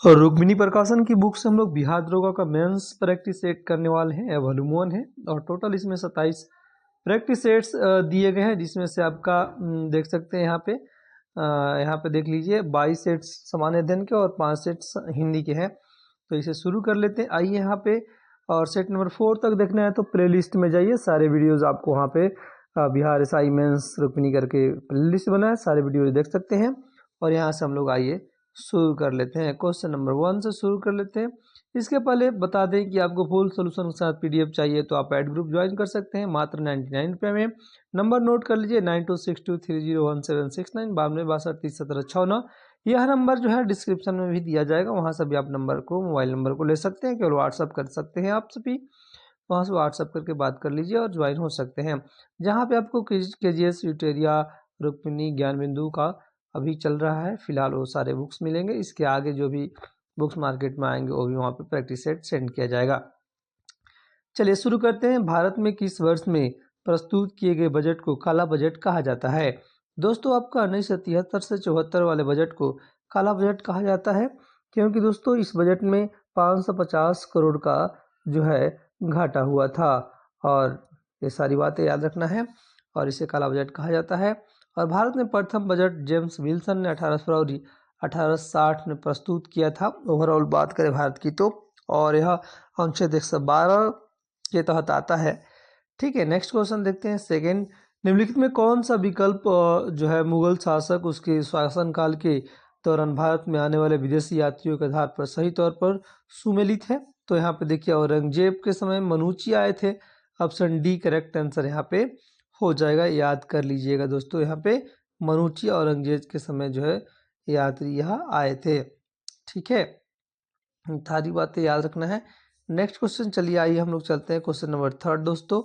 और रुक्मिणी प्रकाशन की बुक से हम लोग बिहार दरोगा का मेंस प्रैक्टिस सेट करने वाले हैं। यह वॉल्यूम 1 है और टोटल इसमें 27 प्रैक्टिस सेट्स दिए गए हैं, जिसमें से आपका देख सकते हैं यहाँ पे देख लीजिए 22 सेट्स सामान्य अध्ययन के और 5 सेट्स हिंदी के हैं। तो इसे शुरू कर लेते हैं। आइए यहाँ पे, और सेट नंबर 4 तक देखना है तो प्ले लिस्ट में जाइए। सारे वीडियोज आपको वहाँ पे बिहार एसआई मेंस रुक्मिणी करके प्ले लिस्ट बना है, सारे वीडियोज देख सकते हैं। और यहाँ से हम लोग आइए शुरू कर लेते हैं। क्वेश्चन नंबर 1 से शुरू कर लेते हैं। इसके पहले बता दें कि आपको फुल सोल्यूशन के साथ पीडीएफ चाहिए तो आप ऐड ग्रुप ज्वाइन कर सकते हैं मात्र 99 रुपये में। नंबर नोट कर लीजिए 9262301769 9262301769। यह नंबर जो है डिस्क्रिप्शन में भी दिया जाएगा, वहाँ से भी आप नंबर को, मोबाइल नंबर को ले सकते हैं। केवल व्हाट्सअप कर सकते हैं आप सभी, वहाँ से व्हाट्सअप करके बात कर लीजिए और ज्वाइन हो सकते हैं। जहाँ पे आपको केजीएस, यूटेरिया, रुक्मिणी, ज्ञान बिंदु का अभी चल रहा है फिलहाल, वो सारे बुक्स मिलेंगे। इसके आगे जो भी बुक्स मार्केट में आएंगे वो भी वहाँ पे प्रैक्टिस सेट सेंड किया जाएगा। चलिए शुरू करते हैं। भारत में किस वर्ष में प्रस्तुत किए गए बजट को काला बजट कहा जाता है? दोस्तों आपका 1973 से 74 वाले बजट को काला बजट कहा जाता है, क्योंकि दोस्तों इस बजट में 550 करोड़ का जो है घाटा हुआ था। और ये सारी बातें याद रखना है और इसे काला बजट कहा जाता है। और भारत में प्रथम बजट जेम्स विल्सन ने 18 फरवरी 1860 में प्रस्तुत किया था। ओवरऑल बात करें भारत की तो, और यह अनुच्छेद 112 के तहत आता है। ठीक है, नेक्स्ट क्वेश्चन देखते हैं। सेकेंड, निम्नलिखित में कौन सा विकल्प जो है मुगल शासक उसके शासनकाल के दौरान भारत में आने वाले विदेशी यात्रियों के आधार पर सही तौर पर सुमेलित है? तो यहाँ पे देखिए औरंगजेब के समय मनुची आए थे। ऑप्शन डी करेक्ट आंसर यहाँ पे हो जाएगा, याद कर लीजिएगा दोस्तों। यहाँ पे मनुची औरंगजेब के समय जो है यात्री यहाँ आए थे। ठीक है, सारी बातें याद रखना है। नेक्स्ट क्वेश्चन, चलिए आइए हम लोग चलते हैं क्वेश्चन नंबर 3 दोस्तों।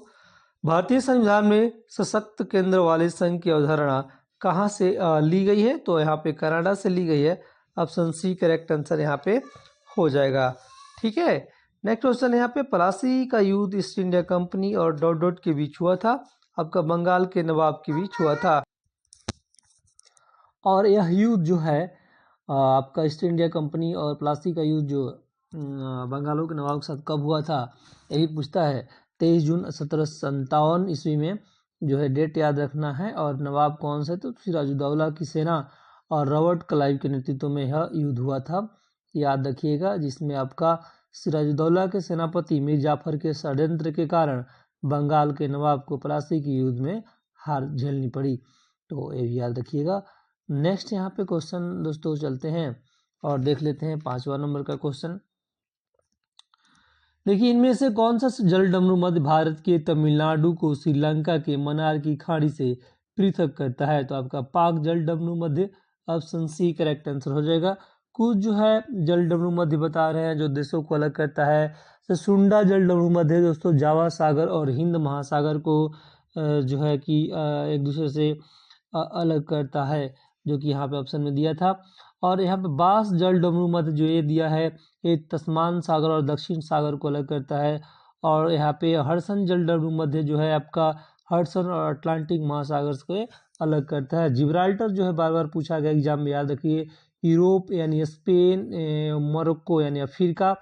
भारतीय संविधान में सशक्त केंद्र वाले संघ की अवधारणा कहाँ से ली गई है? तो यहाँ पे कनाडा से ली गई है। ऑप्शन सी करेक्ट आंसर यहाँ पे हो जाएगा। ठीक है, नेक्स्ट क्वेश्चन यहाँ पे, प्लासी का युद्ध ईस्ट इंडिया कंपनी और डॉट डॉट के बीच हुआ था। आपका बंगाल के नवाब के बीच हुआ था। और यह युद्ध जो है आपका ईस्ट इंडिया कंपनी और प्लासी का युद्ध जो बंगालों के नवाब के साथ कब हुआ था, यही पूछता है। 23 जून 1757 ईस्वी में जो है, डेट याद रखना है। और नवाब कौन से? तो सिराजुद्दौला की सेना और रॉबर्ट क्लाइव के नेतृत्व में यह युद्ध हुआ था, याद रखिएगा। जिसमें आपका सिराजुद्दौला के सेनापति मीर जाफर के षड्यंत्र के कारण बंगाल के नवाब को प्लासी के युद्ध में हार झेलनी पड़ी, तो ये भी याद रखिएगा। नेक्स्ट यहाँ पे क्वेश्चन दोस्तों चलते हैं और देख लेते हैं 5वां नंबर का क्वेश्चन। देखिए, इनमें से कौन सा जलडमरू मध्य भारत के तमिलनाडु को श्रीलंका के मन्नार की खाड़ी से पृथक करता है? तो आपका पाक जलडमरू मध्य, ऑप्शन सी करेक्ट आंसर हो जाएगा। कुछ जो है जलडमरू मध्य बता रहे हैं जो देशों को अलग करता है। तो सुंडा जलडमरू मध्य दोस्तों जावा सागर और हिंद महासागर को जो है कि एक दूसरे से अलग करता है, जो कि यहाँ पे ऑप्शन में दिया था। और यहाँ पे बास जलडमरू मध्य जो ये दिया है, ये तस्मान सागर और दक्षिण सागर को अलग करता है। और यहाँ पे हडसन जलडमरू मध्य जो है आपका हडसन और अटलांटिक महासागर से अलग करता है। जिब्राल्टर जो है बार बार पूछा गया एग्जाम में, याद रखिए। यूरोप यानी स्पेन, मोरक्को यानी अफ्रीका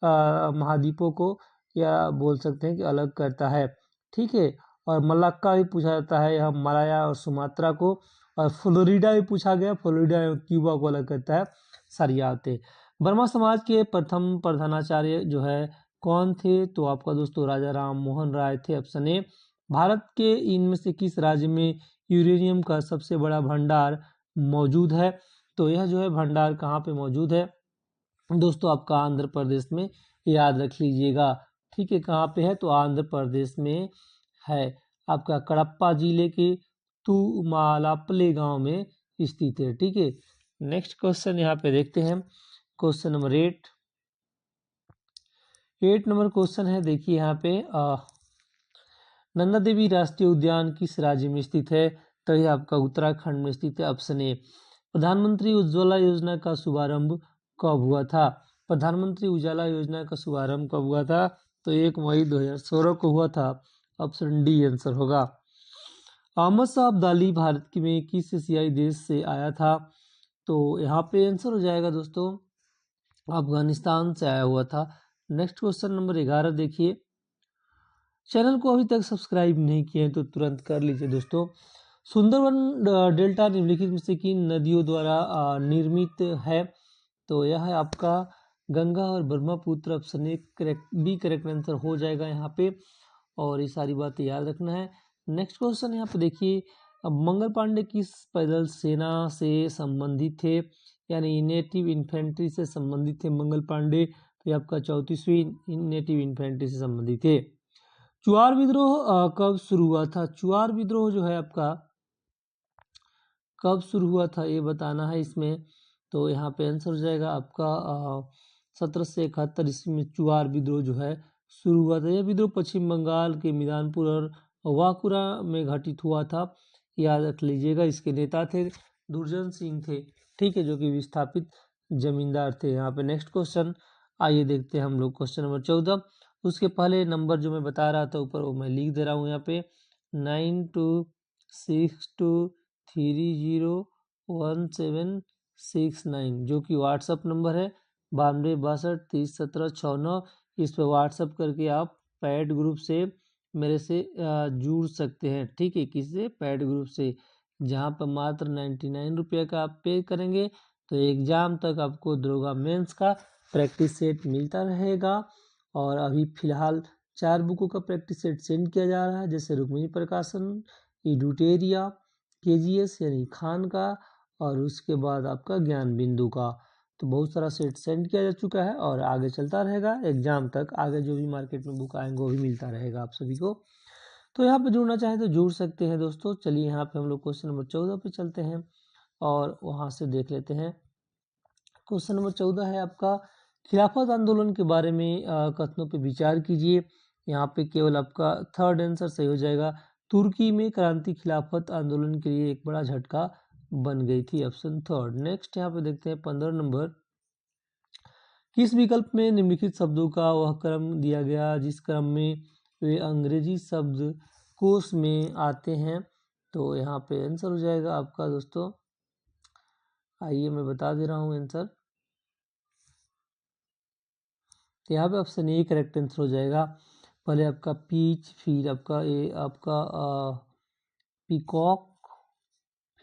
महाद्वीपों को या बोल सकते हैं कि अलग करता है। ठीक है, और मलाक्का भी पूछा जाता है, यह मलाया और सुमात्रा को। और फ्लोरिडा भी पूछा गया, फ्लोरिडा और क्यूबा को अलग करता है। सारी आते। वर्मा समाज के प्रथम प्रधानाचार्य जो है कौन थे? तो आपका दोस्तों राजा राम मोहन राय थे, ऑप्शन ए। भारत के इनमें से किस राज्य में यूरेनियम का सबसे बड़ा भंडार मौजूद है? तो यह जो है भंडार कहाँ पे मौजूद है दोस्तों? आपका आंध्र प्रदेश में, याद रख लीजिएगा। ठीक है, कहाँ पे है? तो आंध्र प्रदेश में है। आपका कडप्पा जिले के तुमालापल्ले गांव में स्थित है। ठीक है, नेक्स्ट क्वेश्चन यहाँ पे देखते हैं। क्वेश्चन नंबर 8 नंबर क्वेश्चन है। देखिए यहाँ पे नंदा देवी राष्ट्रीय उद्यान किस राज्य में स्थित है? तो यह आपका उत्तराखंड में स्थित है, ऑप्शन ए। प्रधानमंत्री उज्ज्वला योजना का शुभारंभ कब हुआ था? प्रधानमंत्री उज्ज्वला योजना का शुभारंभ कब हुआ था? तो 1 मई 2016 को हुआ था, ऑप्शन डी आंसर होगा। अहमद शाह अब्दाली भारत में किस एशियाई देश से आया था? तो यहाँ पे आंसर हो जाएगा दोस्तों अफगानिस्तान से आया हुआ था। नेक्स्ट क्वेश्चन नंबर 11 देखिए, चैनल को अभी तक सब्सक्राइब नहीं किए हैं तो तुरंत कर लीजिए दोस्तों। सुंदरवन डेल्टा निम्नलिखित में से किन नदियों द्वारा निर्मित है? तो यह है आपका गंगा और Brahmaputra. Option A B correct answer हो जाएगा यहाँ पे, और ये सारी बातें याद रखना है। नेक्स्ट क्वेश्चन यहाँ पे देखिए, अब मंगल पांडे किस पैदल सेना से संबंधित थे? यानी नेटिव इन्फेंट्री से संबंधित थे मंगल पांडे। तो ये आपका 34वीं नेटिव इन्फेंट्री से संबंधित थे। चुआर विद्रोह कब शुरू हुआ था? चुआर विद्रोह जो है आपका कब शुरू हुआ था ये बताना है इसमें। तो यहाँ पे आंसर हो जाएगा आपका 1771 ईस्वी में चुआर विद्रोह जो है शुरू हुआ था। यह विद्रोह पश्चिम बंगाल के मिदानपुर और वाकुरा में घटित हुआ था, याद रख लीजिएगा। इसके नेता थे दुर्जन सिंह थे, ठीक है, जो कि विस्थापित जमींदार थे। यहाँ पे नेक्स्ट क्वेश्चन आइए देखते हैं हम लोग, क्वेश्चन नंबर 14। उसके पहले नंबर जो मैं बता रहा था ऊपर वो मैं लिख दे रहा हूँ यहाँ पे, 9262301769, जो कि व्हाट्सअप नंबर है 9262301769। इस पर व्हाट्सअप करके आप पैड ग्रुप से मेरे से जुड़ सकते हैं, ठीक है, किससे? पैड ग्रुप से, जहाँ पर मात्र 99 रुपये का आप पे करेंगे तो एग्जाम तक आपको दरोगा मेंस का प्रैक्टिस सेट मिलता रहेगा। और अभी फिलहाल 4 बुकों का प्रैक्टिस सेट सेंड किया जा रहा है, जैसे रुक्मिणी प्रकाशन, एडुटेरिया, केजीएस यानी खान का, और उसके बाद आपका ज्ञान बिंदु का। तो बहुत सारा सेट सेंड किया जा चुका है और आगे चलता रहेगा एग्जाम तक। आगे जो भी मार्केट में बुक आएंगे वो भी मिलता रहेगा आप सभी को। तो यहाँ पे जुड़ना चाहें तो जुड़ सकते हैं दोस्तों। चलिए यहाँ पे हम लोग क्वेश्चन नंबर 14 पे चलते हैं और वहाँ से देख लेते हैं। क्वेश्चन नंबर 14 है आपका, खिलाफत आंदोलन के बारे में कथनों पे विचार कीजिए। यहाँ पे केवल आपका थर्ड आंसर सही हो जाएगा। तुर्की में क्रांति खिलाफत आंदोलन के लिए एक बड़ा झटका बन गई थी, ऑप्शन थर्ड। नेक्स्ट यहाँ पे देखते हैं 15 नंबर, किस विकल्प में निम्नलिखित शब्दों का वह क्रम दिया गया जिस क्रम में वे अंग्रेजी शब्द कोश में आते हैं? तो यहाँ पे आंसर हो जाएगा आपका दोस्तों, आइए मैं बता दे रहा हूँ आंसर। तो यहाँ पे ऑप्शन ए करेक्ट आंसर हो जाएगा। पहले आपका पीच, फिर आपका ए आपका पीकॉक,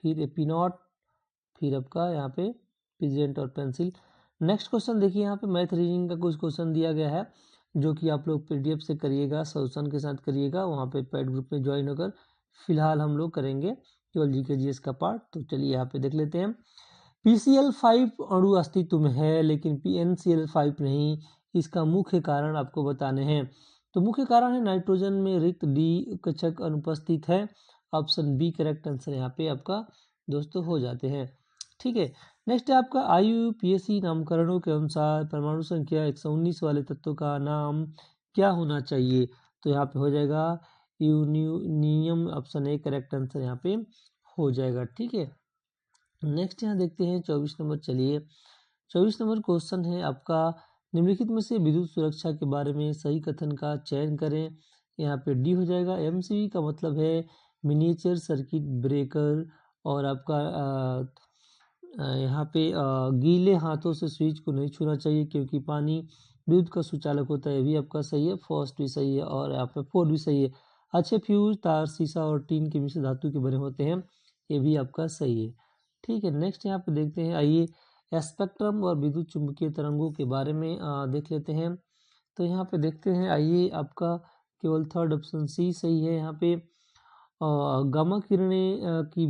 फिर एपिनॉट, फिर आपका यहाँ पे पिजेंट और पेंसिल। नेक्स्ट क्वेश्चन देखिए, यहाँ पे मैथ रीजनिंग का कुछ क्वेश्चन दिया गया है जो कि आप लोग पीडीएफ से करिएगा, सॉल्यूशन के साथ करिएगा, वहाँ पे पैड ग्रुप में ज्वाइन होकर। फिलहाल हम लोग करेंगे केवल जीके जीएस का पार्ट। तो चलिए यहाँ पे देख लेते हैं। PCl5 अणु अस्तित्व में है लेकिन PnCl5 नहीं, इसका मुख्य कारण आपको बताने हैं। तो मुख्य कारण है नाइट्रोजन में रिक्त डी कक्षक अनुपस्थित है, ऑप्शन बी करेक्ट आंसर यहाँ पे आपका दोस्तों हो जाते हैं, ठीक है। नेक्स्ट है आपका IUPAC नामकरणों के अनुसार परमाणु संख्या 119 वाले तत्व का नाम क्या होना चाहिए? तो यहाँ पे हो जाएगा union, option A correct answer यहाँ पे हो जाएगा, ठीक है। नेक्स्ट यहाँ देखते हैं 24 नंबर। चलिए 24 नंबर क्वेश्चन है आपका, निम्नलिखित में से विद्युत सुरक्षा के बारे में सही कथन का चयन करें। यहाँ पे डी हो जाएगा। MCB का मतलब है मिनिएचर सर्किट ब्रेकर, और आपका यहाँ पे गीले हाथों से स्विच को नहीं छूना चाहिए क्योंकि पानी विद्युत का सुचालक होता है, ये भी आपका सही है, फर्स्ट भी सही है और यहाँ पे फोर्थ भी सही है। अच्छे फ्यूज तार शीशा और टीन के मिश्र धातु के बने होते हैं, ये भी आपका सही है, ठीक है। नेक्स्ट यहाँ पे देखते हैं, आइए स्पेक्ट्रम और विद्युत चुंबकीय तरंगों के बारे में देख लेते हैं। तो यहाँ पे देखते हैं, आइए आपका केवल थर्ड ऑप्शन सी सही है। यहाँ पे गामा किरणें की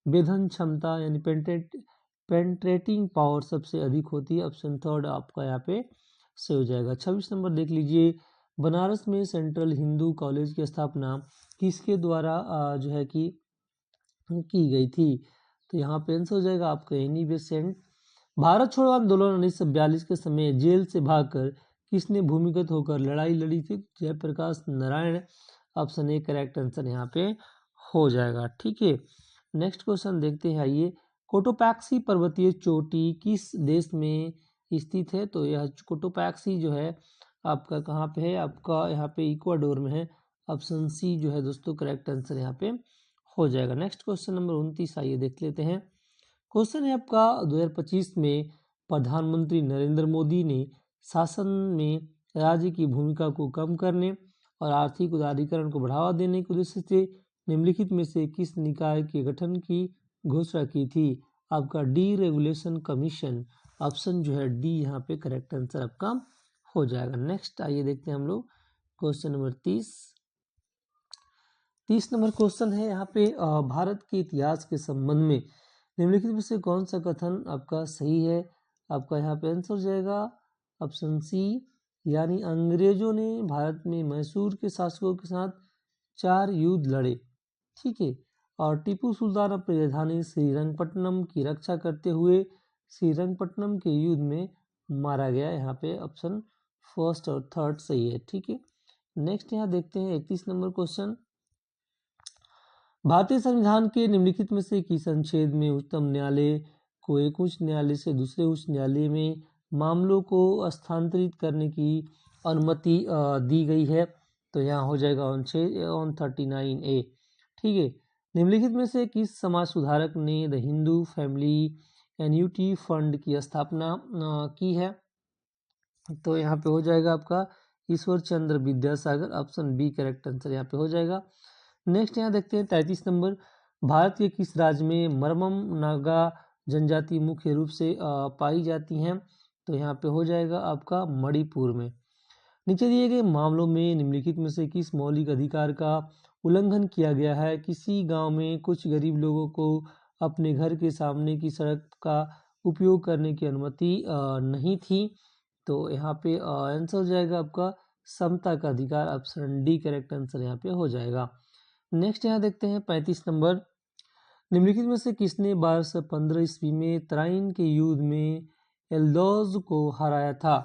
वेधन क्षमता यानी पेंट्रेटिंग पावर सबसे अधिक होती है, ऑप्शन थर्ड आपका यहाँ पे से हो जाएगा। 26 नंबर देख लीजिए, बनारस में सेंट्रल हिंदू कॉलेज की स्थापना किसके द्वारा जो है कि की गई थी? तो यहाँ पे आंसर हो जाएगा आपका एनी बेसेंट। भारत छोड़ो आंदोलन 1942 के समय जेल से भागकर किसने भूमिगत होकर लड़ाई लड़ी थी? Jayaprakash Narayan, option A correct answer यहाँ पे हो जाएगा, ठीक है। नेक्स्ट क्वेश्चन देखते हैं, आइए कोटोपैक्सी पर्वतीय चोटी किस देश में स्थित है? तो यह कोटोपैक्सी जो है आपका कहाँ पे है? आपका यहाँ पे इक्वाडोर में है, ऑप्शन सी जो है दोस्तों करेक्ट आंसर यहाँ पे हो जाएगा। नेक्स्ट क्वेश्चन नंबर 29 आइए देख लेते हैं। क्वेश्चन है आपका 2025 में प्रधानमंत्री नरेंद्र मोदी ने शासन में राज्य की भूमिका को कम करने और आर्थिक उदारीकरण को बढ़ावा देने के उद्देश्य से निम्नलिखित में से किस निकाय के गठन की घोषणा की थी? आपका डी रेगुलेशन कमीशन, ऑप्शन जो है डी यहाँ पे करेक्ट आंसर आपका हो जाएगा। नेक्स्ट आइए देखते हैं हम लोग क्वेश्चन नंबर 30 नंबर क्वेश्चन है यहाँ पे भारत के इतिहास के संबंध में निम्नलिखित में से कौन सा कथन आपका सही है? आपका यहाँ पे आंसर हो जाएगा ऑप्शन सी, यानी अंग्रेजों ने भारत में मैसूर के शासकों के साथ 4 युद्ध लड़े, ठीक है, और टीपू सुल्तान अपनी राजधानी श्रीरंगपट्टनम की रक्षा करते हुए श्रीरंगपट्टनम के युद्ध में मारा गया। यहाँ पे ऑप्शन फर्स्ट और थर्ड सही है, ठीक है। नेक्स्ट यहाँ देखते हैं 31 नंबर क्वेश्चन, भारतीय संविधान के निम्नलिखित में से किस अनुच्छेद में उच्चतम न्यायालय को एक उच्च न्यायालय से दूसरे उच्च न्यायालय में मामलों को स्थानांतरित करने की अनुमति दी गई है? तो यहाँ हो जाएगा अनुच्छेद 139A, ठीक है। निम्नलिखित में से किस समाज सुधारक ने the Hindu family annuity fund की स्थापना की है? तो यहाँ पे हो जाएगा आपका Ishwar Chandra Vidyasagar, option B correct answer यहाँ पे हो जाएगा। नेक्स्ट यहाँ देखते हैं 33 नंबर, भारत के किस राज्य में मरमम नागा जनजाति मुख्य रूप से पाई जाती हैं? तो यहाँ पे हो जाएगा आपका मणिपुर में। नीचे दिए गए मामलों में निम्नलिखित में से किस मौलिक अधिकार का उल्लंघन किया गया है? किसी गांव में कुछ गरीब लोगों को अपने घर के सामने की सड़क का उपयोग करने की अनुमति नहीं थी। तो यहाँ पे आंसर हो जाएगा आपका समता का अधिकार, ऑप्शन डी करेक्ट आंसर यहाँ पे हो जाएगा। नेक्स्ट यहाँ देखते हैं 35 नंबर, निम्नलिखित में से किसने 1215 ईस्वी में तराइन के युद्ध में एल्दौज को हराया था?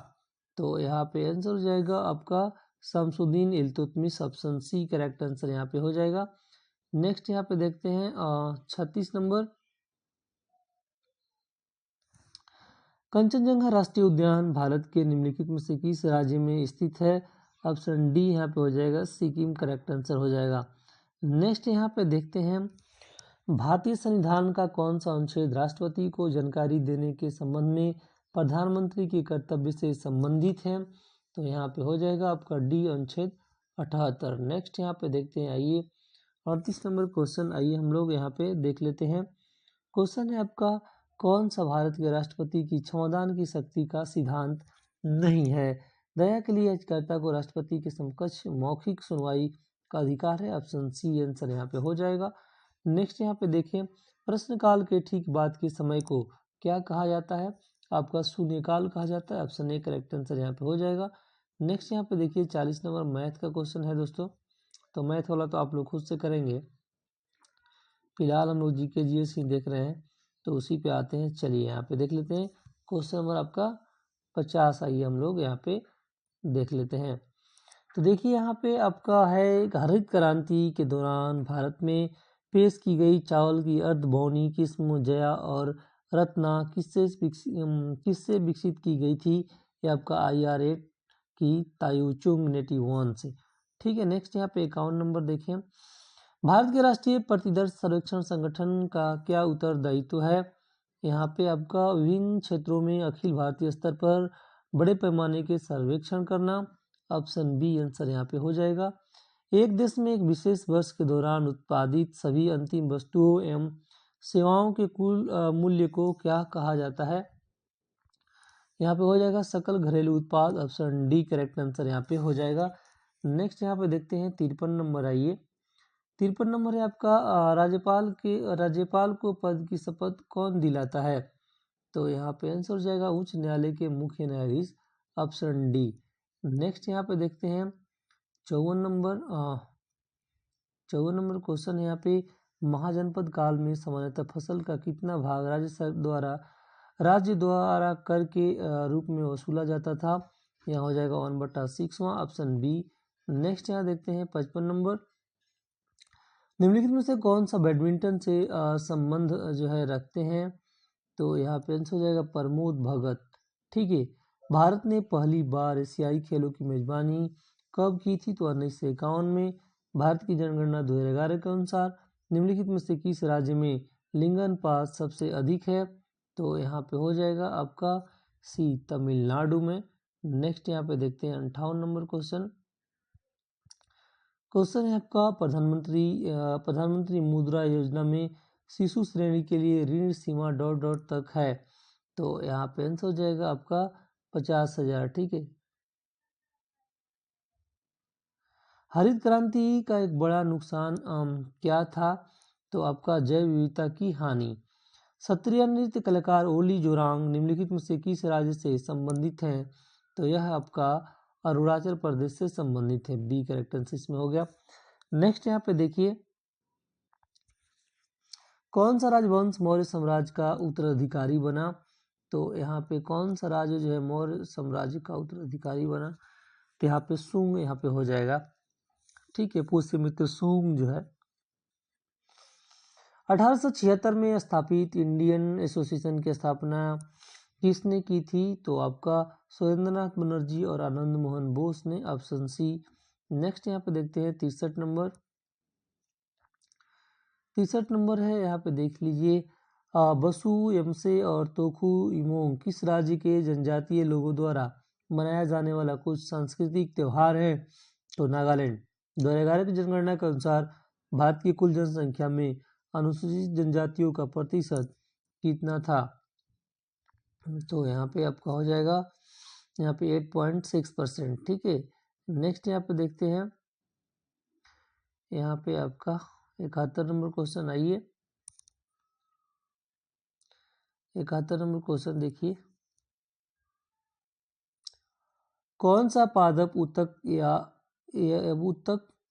तो यहाँ पे आंसर हो जाएगा आपका Shamsuddin Iltutmish, option C correct answer यहाँ पे हो जाएगा। नेक्स्ट यहाँ पे देखते हैं 36 नंबर, कंचनजंगा राष्ट्रीय उद्यान भारत के निम्नलिखित में से किस राज्य में स्थित है? ऑप्शन डी यहाँ पे हो जाएगा सिक्किम, करेक्ट आंसर हो जाएगा। नेक्स्ट यहाँ पे देखते हैं भारतीय संविधान का कौन सा अनुच्छेद राष्ट्रपति को जानकारी देने के संबंध में प्रधानमंत्री के कर्तव्य से संबंधित है? तो यहाँ पे हो जाएगा आपका डी अनुच्छेद 78। नेक्स्ट यहाँ पे देखते हैं, आइए 38 नंबर क्वेश्चन, आइए हम लोग यहाँ पे देख लेते हैं। क्वेश्चन है आपका, कौन सा भारत के राष्ट्रपति की क्षमादान की शक्ति का सिद्धांत नहीं है? दया के लिए याचिकाकर्ता को राष्ट्रपति के समकक्ष मौखिक सुनवाई का अधिकार है, ऑप्शन सी आंसर यहाँ पे हो जाएगा। नेक्स्ट यहाँ पे देखें, प्रश्नकाल के ठीक बाद के समय को क्या कहा जाता है? आपका शून्यकाल कहा जाता है, ऑप्शन ए करेक्ट आंसर यहाँ पे हो जाएगा। नेक्स्ट यहाँ पे देखिए 40 नंबर मैथ का क्वेश्चन है दोस्तों, तो मैथ वाला तो आप लोग खुद से करेंगे, फिलहाल हम लोग जीके जीएस ही देख रहे हैं तो उसी पे आते हैं। चलिए यहाँ पे देख लेते हैं क्वेश्चन नंबर आपका 50, आइए हम लोग यहाँ पे देख लेते हैं। तो देखिए यहाँ पे आपका है, हरित क्रांति के दौरान भारत में पेश की गई चावल की अर्धबौनी किस्म जया और रत्ना किससे विकसित की गई थी? ये आपका IR8 की तायुचुंग नेटिव वन से, ठीक है। नेक्स्ट यहाँ पे 51 नंबर देखें, भारत के राष्ट्रीय प्रतिदर्श सर्वेक्षण संगठन का क्या उत्तरदायित्व है? यहाँ पे आपका विभिन्न क्षेत्रों में अखिल भारतीय स्तर पर बड़े पैमाने के सर्वेक्षण करना, ऑप्शन बी आंसर यहाँ पे हो जाएगा। एक देश में एक विशेष वर्ष के दौरान उत्पादित सभी अंतिम वस्तुओं एवं सेवाओं के कुल मूल्य को क्या कहा जाता है? यहाँ पे हो जाएगा सकल घरेलू उत्पाद, ऑप्शन डी करेक्ट आंसर यहाँ पे हो जाएगा। नेक्स्ट यहाँ पे देखते हैं 53 नंबर, आइए 53 नंबर है आपका, राज्यपाल को पद की शपथ कौन दिलाता है? तो यहाँ पे आंसर हो जाएगा उच्च न्यायालय के मुख्य न्यायाधीश, ऑप्शन डी। नेक्स्ट यहाँ पे देखते हैं 54 नंबर क्वेश्चन है यहाँ पे, महाजनपद काल में सामान्यतः फसल का कितना भाग राज्य द्वारा कर के रूप में वसूला जाता था? यहाँ हो जाएगा 1/6, ऑप्शन बी। नेक्स्ट यहाँ देखते हैं 55 नंबर, निम्नलिखित में से कौन सा बैडमिंटन से संबंध जो है रखते हैं? तो यहाँ पे आंसर हो जाएगा प्रमोद भगत, ठीक है। भारत ने पहली बार एशियाई खेलों की मेजबानी कब की थी? तो 1951 में। भारत की जनगणना 2011 के अनुसार निम्नलिखित में से किस राज्य में लिंग अनुपात सबसे अधिक है? तो यहाँ पे हो जाएगा आपका सी तमिलनाडु में। नेक्स्ट यहाँ पे देखते हैं 58 नंबर क्वेश्चन। क्वेश्चन है आपका प्रधानमंत्री मुद्रा योजना में शिशु श्रेणी के लिए ऋण सीमा डॉट डॉट तक है। तो यहाँ पे आंसर हो जाएगा आपका 50,000। ठीक है। हरित क्रांति का एक बड़ा नुकसान क्या था? तो आपका जैव विविधता की हानि। क्षत्रिय नृत्य कलाकार ओली जोरांग निम्नलिखित में से किस राज्य से संबंधित हैं? तो यह आपका अरुणाचल प्रदेश से संबंधित है। बी करेक्ट आंसर इसमें हो गया। नेक्स्ट यहाँ पे देखिए, कौन सा राजवंश मौर्य साम्राज्य का उत्तराधिकारी बना? तो यहाँ पे कौन सा राज्य जो है मौर्य साम्राज्य का उत्तराधिकारी बना? तो यहाँ पे सुंग यहाँ पे हो जाएगा। ठीक है, पुष्यमित्र सुंग जो है 1876 में स्थापित इंडियन एसोसिएशन की स्थापना किसने की थी? तो आपका सुरेंद्रनाथ बनर्जी और आनंद मोहन बोस ने। Option C. नेक्स्ट यहाँ पे देखते हैं 63 नंबर। 63 नंबर है, यहाँ पे देख लीजिए, बसु यमसे और तोखु इमोंग किस राज्य के जनजातीय लोगों द्वारा मनाया जाने वाला कुछ सांस्कृतिक त्योहार है? तो नागालैंड। 2011 की जनगणना के अनुसार भारत की कुल जनसंख्या में अनुसूचित जनजातियों का प्रतिशत कितना था? तो यहाँ पे आपका हो जाएगा यहाँ पे 8.6%। ठीक है। नेक्स्ट यहाँ पे देखते हैं, यहाँ पे आपका 71 नंबर क्वेश्चन। आइए 71 नंबर क्वेश्चन देखिए, कौन सा पादप उत्तक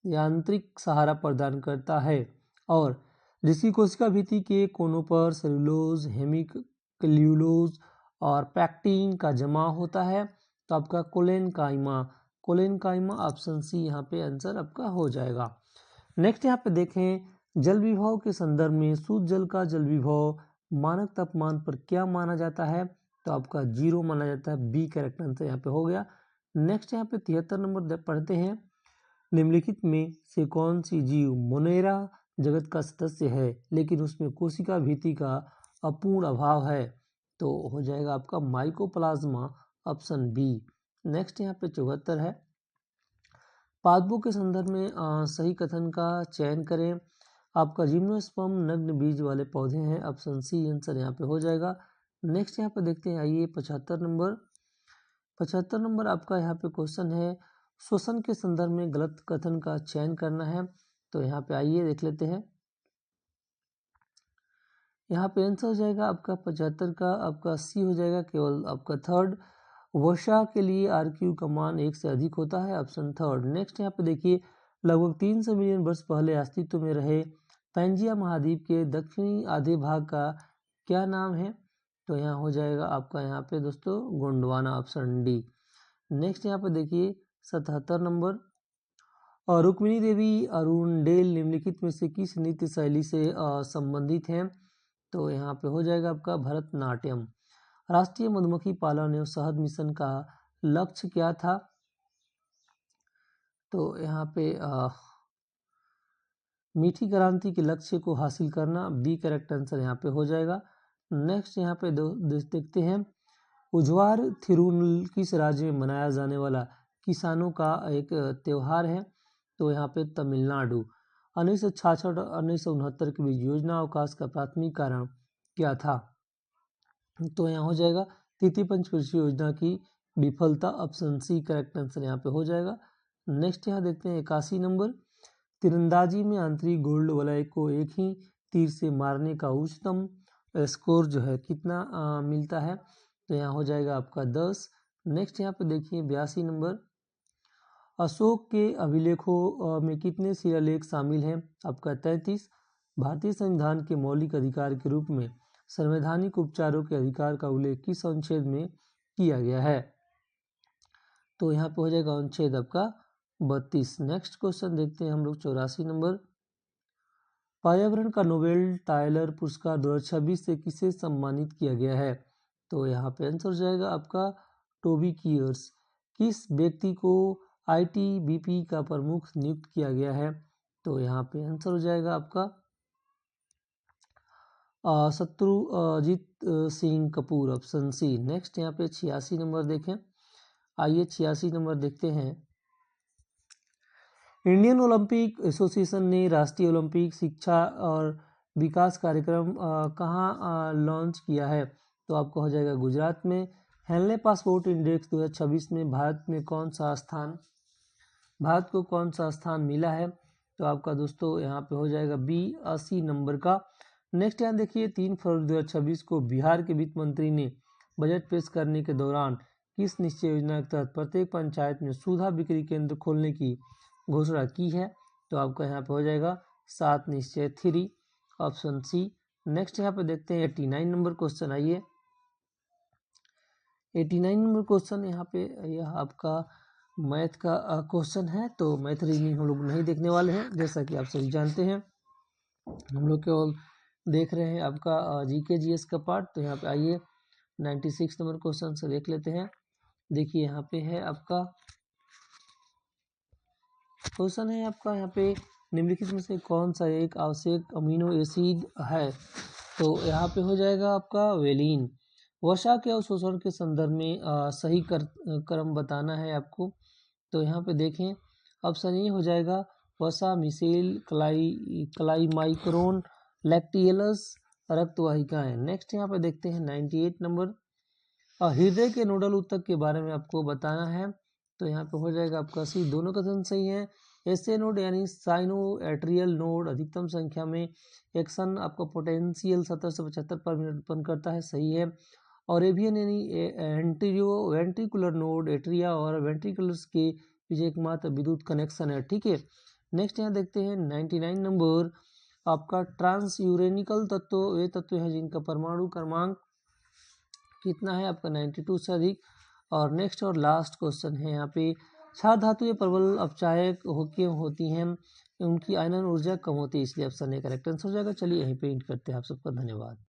यांत्रिक सहारा प्रदान करता है और जिसकी कोशिका भित्ति के कोनों पर सेलुलोज, हेमिक्यूलोज और पैक्टिन का जमाव होता है? तो आपका कोलेनकाइमा। कोलेनकाइमा ऑप्शन सी यहाँ पे आंसर आपका हो जाएगा। नेक्स्ट यहाँ पे देखें, जल विभव के संदर्भ में शुद्ध जल का जल विभव मानक तापमान पर क्या माना जाता है? तो आपका 0 माना जाता है। बी करेक्ट आंसर यहाँ पे हो गया। नेक्स्ट यहाँ पे 73 नंबर पढ़ते हैं, निम्नलिखित में से कौन सी जीव मोनेरा जगत का सदस्य है लेकिन उसमें कोशिका भित्ति का अपूर्ण अभाव है? तो हो जाएगा आपका माइकोप्लाज्मा। Option B. नेक्स्ट यहाँ पे 74 है, पादपों के संदर्भ में सही कथन का चयन करें। आपका जिम्नोस्पर्म नग्न बीज वाले पौधे हैं। ऑप्शन सी आंसर यहाँ पे हो जाएगा। नेक्स्ट यहाँ पे देखते हैं, आइए 75 नंबर। 75 नंबर आपका यहाँ पे क्वेश्चन है, श्वसन के संदर्भ में गलत कथन का चयन करना है। तो यहाँ पे आइए देख लेते हैं, यहाँ पे आंसर हो जाएगा आपका 75 का आपका सी हो जाएगा, केवल आपका थर्ड। वर्षा के लिए आरक्यू का मान 1 से अधिक होता है। Option third. नेक्स्ट यहाँ पे देखिए, लगभग 300 मिलियन वर्ष पहले अस्तित्व में रहे पैंजिया महाद्वीप के दक्षिणी आधे भाग का क्या नाम है? तो यहाँ हो जाएगा आपका यहाँ पे दोस्तों गोंडवाना। Option D. नेक्स्ट यहाँ पे देखिए 77 नंबर, और रुक्मिणी देवी अरुणडेल निम्नलिखित में से किस नृत्य शैली से संबंधित हैं? तो यहाँ पे हो जाएगा आपका भरतनाट्यम। राष्ट्रीय मधुमक्खी पालन एवं शहद मिशन का लक्ष्य क्या था? तो यहाँ पे मीठी क्रांति के लक्ष्य को हासिल करना। बी करेक्ट आंसर यहाँ पे हो जाएगा। नेक्स्ट यहाँ पे देखते हैं, उज्वार थिरुनल किस राज्य में मनाया जाने वाला किसानों का एक त्योहार है? तो यहाँ पे तमिलनाडु। 1966 और 1969 के बीच योजना अवकाश का प्राथमिक कारण क्या था? तो यहाँ हो जाएगा तृतीय पंचवर्षीय योजना की विफलता। ऑप्शन सी करेक्ट आंसर यहाँ पे हो जाएगा। नेक्स्ट यहाँ देखते हैं 81 नंबर, तीरंदाजी में आंतरिक गोल्ड वलय को एक ही तीर से मारने का उच्चतम स्कोर जो है कितना मिलता है? तो यहाँ हो जाएगा आपका 10। नेक्स्ट यहाँ पे देखिए 82 नंबर, अशोक के अभिलेखों में कितने शिलालेख शामिल हैं? आपका 33। भारतीय संविधान के मौलिक अधिकार के रूप में संवैधानिक उपचारों के अधिकार का उल्लेख किस अनुच्छेद में किया गया है? तो यहाँ पे हो जाएगा अनुच्छेद आपका 32। नेक्स्ट क्वेश्चन देखते हैं हम लोग 84 नंबर, पर्यावरण का नोबेल टायलर पुरस्कार 2026 से किसे सम्मानित किया गया है? तो यहाँ पे आंसर हो जाएगा आपका टोबी कियर्स। किस व्यक्ति को ITBP का प्रमुख नियुक्त किया गया है? तो यहाँ पे आंसर हो जाएगा आपका Shatrujit Singh Kapoor, option C. Next यहाँ पे 86 नंबर देखें। आइए 86 नंबर देखते हैं। इंडियन ओलंपिक एसोसिएशन ने राष्ट्रीय ओलंपिक शिक्षा और विकास कार्यक्रम कहाँ लॉन्च किया है? तो आपका हो जाएगा गुजरात में। हेनले पासपोर्ट इंडेक्स 2026 में भारत को कौन सा स्थान मिला है? तो आपका दोस्तों यहाँ पे हो जाएगा बी 80 नंबर का। नेक्स्ट यहाँ देखिए 3 फरवरी 2026 को बिहार के वित्त मंत्री ने बजट पेश करने के दौरान किस निश्चय योजना के तहत प्रत्येक पंचायत में सुधा बिक्री केंद्र खोलने की घोषणा की है? तो आपका यहाँ पे हो जाएगा 7 निश्चय 3, ऑप्शन सी। नेक्स्ट यहाँ पे देखते हैं 89 नंबर क्वेश्चन। आइए 89 नंबर क्वेश्चन यहाँ पे यह आपका मैथ का क्वेश्चन है। तो मैथ रीजनिंग हम लोग नहीं देखने वाले हैं, जैसा कि आप सभी जानते हैं। हम लोग केवल देख रहे हैं आपका जीके जीएस का पार्ट। तो यहाँ पे आइए 96 नंबर क्वेश्चन से देख लेते हैं। देखिए यहाँ पे है आपका क्वेश्चन है आपका यहाँ पे निम्नलिखित में से कौन सा एक आवश्यक अमीनो एसिड है? तो यहाँ पे हो जाएगा आपका वेलिन। वसा के अवशोषण के संदर्भ में सही क्रम बताना है आपको। तो यहाँ पे देखें ऑप्शन ए हो जाएगा वसा, मिसेल, क्लाइमाइक्रोन, लैक्टियलस रक्तवाहिकाएं। नेक्स्ट यहाँ पे देखते हैं 98 नंबर। हृदय के नोडल ऊतक के बारे में आपको बताना है। तो यहाँ पे हो जाएगा आपका सी, दोनों कथन सही है। एसए नोड यानी साइनो एट्रियल नोड अधिकतम संख्या में एक्शन आपका पोटेंशियल 70 से 75 पर मिनट उत्पन्न करता है, सही है। और एवियन यानी एंटीरियो वेंट्रिकुलर नोड एट्रिया और वेंट्रिकुलर्स के बीच एकमात्र विद्युत कनेक्शन है, ठीक है। नेक्स्ट यहाँ देखते हैं 99 नंबर। आपका ट्रांस यूरेनिकल तत्व वे तत्व हैं जिनका परमाणु क्रमांक कितना है? आपका 92 से अधिक। और नेक्स्ट और लास्ट क्वेश्चन है यहाँ पे क्षार धातुएं प्रबल अपचायक होती हैं, उनकी आयनन ऊर्जा कम होती है, इसलिए ऑप्शन ए करेक्ट आंसर हो जाएगा। चलिए यहीं पे एंड करते हैं। आप सबका धन्यवाद।